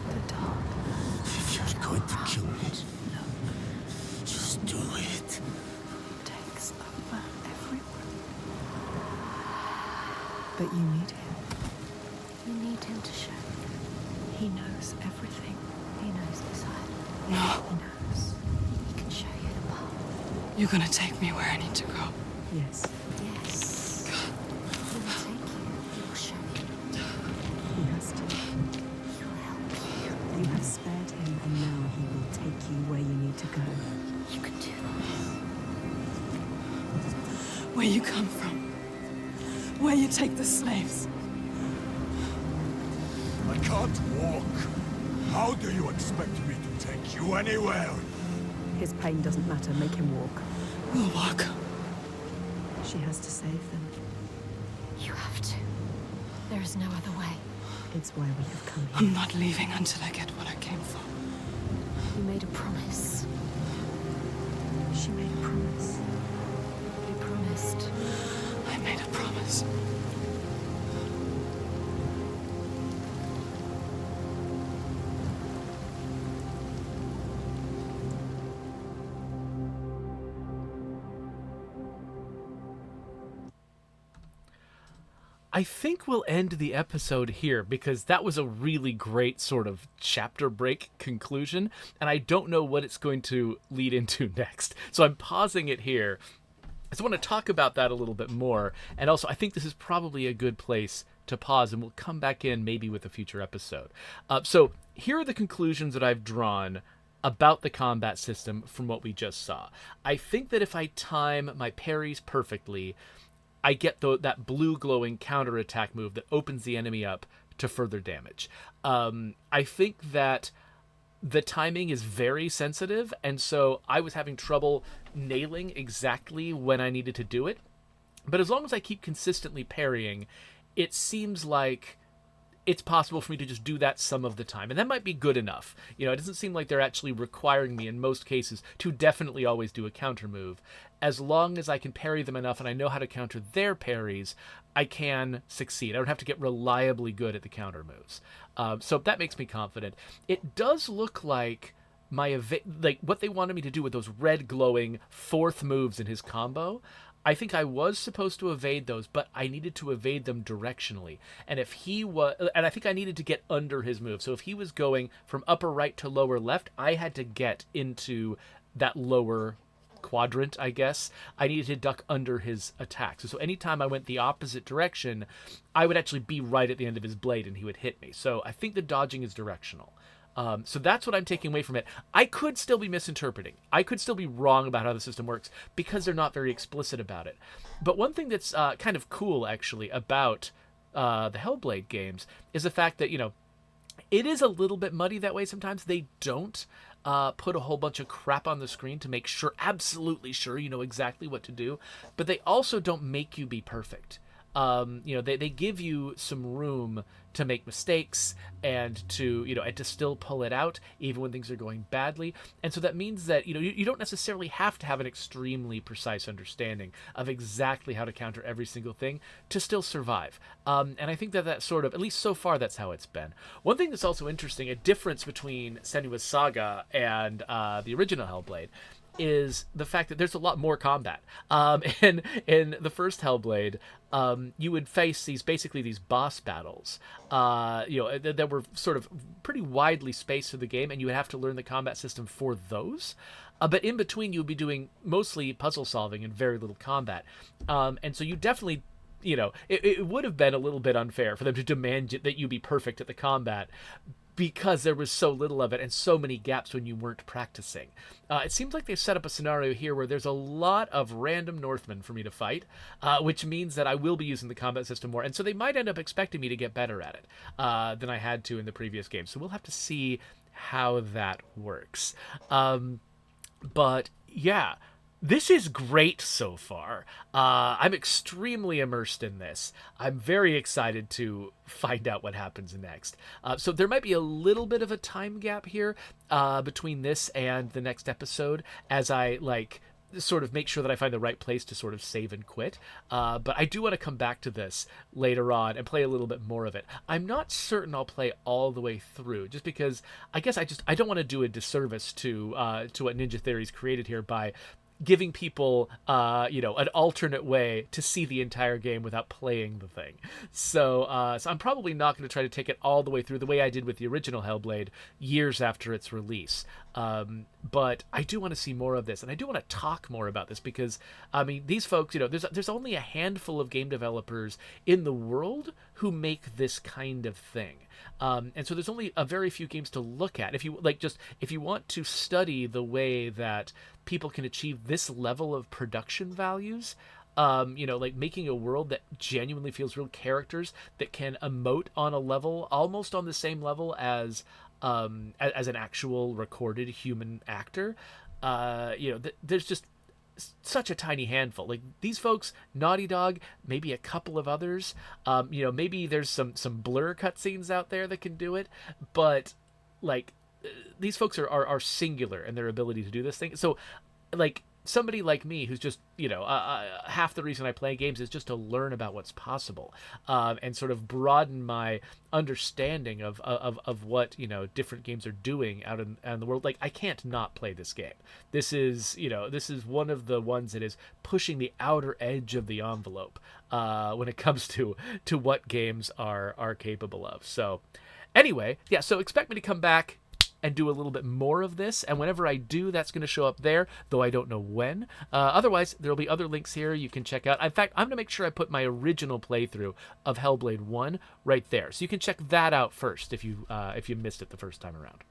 The dog
If you're going to kill me, just do it.
takes over everyone. But you need him. You need him to show you. He knows everything. He knows the side.
No.
He knows. He can show you the path.
You're gonna take me where I need to go.
Yes. Yes. He will take you. He will show you. He has to. He will help you. You have spared him, and now he will take you where you need to go. You can do this.
Where you come from. Where you take the slaves.
I can't walk. How do you expect me to take you anywhere?
His pain doesn't matter. Make him walk.
We'll walk.
She has to save them.
You have to. There is no other way.
It's why we have come here.
I'm not leaving until I get what I came for.
You made a promise.
She made a promise.
You promised.
I made a promise.
I think we'll end the episode here because that was a really great sort of chapter break conclusion, and I don't know what it's going to lead into next. So I'm pausing it here. I just want to talk about that a little bit more, and also I think this is probably a good place to pause, and we'll come back in maybe with a future episode. So here are the conclusions that I've drawn about the combat system from what we just saw. I think that if I time my parries perfectly, I get that blue glowing counterattack move that opens the enemy up to further damage. I think that the timing is very sensitive, and so I was having trouble nailing exactly when I needed to do it. But as long as I keep consistently parrying, it seems like it's possible for me to just do that some of the time. And that might be good enough. You know, it doesn't seem like they're actually requiring me in most cases to definitely always do a counter move. As long as I can parry them enough and I know how to counter their parries, I can succeed. I don't have to get reliably good at the counter moves. So that makes me confident. It does look like like what they wanted me to do with those red glowing fourth moves in his combo. I think I was supposed to evade those, but I needed to evade them directionally. And I think I needed to get under his move. So if he was going from upper right to lower left, I had to get into that lower quadrant, I guess. I needed to duck under his attacks. So anytime I went the opposite direction, I would actually be right at the end of his blade and he would hit me. So I think the dodging is directional. So that's what I'm taking away from it. I could still be misinterpreting. I could still be wrong about how the system works because they're not very explicit about it. But one thing that's kind of cool, actually, about the Hellblade games is the fact that, you know, it is a little bit muddy that way sometimes. They don't put a whole bunch of crap on the screen to make sure, absolutely sure, you know exactly what to do. But they also don't make you be perfect. You know, they give you some room to make mistakes and to, you know, and to still pull it out even when things are going badly. And so that means that, you know, you don't necessarily have to have an extremely precise understanding of exactly how to counter every single thing to still survive. And I think that sort of, at least so far, that's how it's been. One thing that's also interesting, a difference between Senua's Saga and the original Hellblade, is the fact that there's a lot more combat. And in the first Hellblade, you would face basically these boss battles, you know, that were sort of pretty widely spaced through the game, and you would have to learn the combat system for those. But in between, you would be doing mostly puzzle solving and very little combat. And so you definitely, you know, it would have been a little bit unfair for them to demand that you be perfect at the combat, because there was so little of it and so many gaps when you weren't practicing. It seems like they've set up a scenario here where there's a lot of random Northmen for me to fight, which means that I will be using the combat system more. And so they might end up expecting me to get better at it than I had to in the previous game. So we'll have to see how that works. But yeah, this is great so far. I'm extremely immersed in this. I'm very excited to find out what happens next. So there might be a little bit of a time gap here between this and the next episode as I sort of make sure that I find the right place to sort of save and quit. But I do want to come back to this later on and play a little bit more of it. I'm not certain I'll play all the way through, just because I guess I don't want to do a disservice to what Ninja Theory's created here by giving people, you know, an alternate way to see the entire game without playing the thing. So I'm probably not going to try to take it all the way through the way I did with the original Hellblade years after its release. But I do want to see more of this, and I do want to talk more about this because, I mean, these folks, you know, there's only a handful of game developers in the world who make this kind of thing. And so there's only a very few games to look at. If you want to study the way that people can achieve this level of production values, you know, like making a world that genuinely feels real, characters that can emote on a level almost on the same level as an actual recorded human actor, you know, there's just such a tiny handful. Like these folks, Naughty Dog, maybe a couple of others, you know, maybe there's some Blur cutscenes out there that can do it, but like these folks are singular in their ability to do this thing. So like somebody like me who's just, half the reason I play games is just to learn about what's possible, and sort of broaden my understanding of what, different games are doing out in the world. Like, I can't not play this game. This is one of the ones that is pushing the outer edge of the envelope when it comes to what games are capable of. So anyway, yeah, so expect me to come back and do a little bit more of this, and whenever I do, that's going to show up there, though I don't know when. Otherwise, there'll be other links here you can check out. In fact, I'm going to make sure I put my original playthrough of Hellblade 1 right there, so you can check that out first if you missed it the first time around.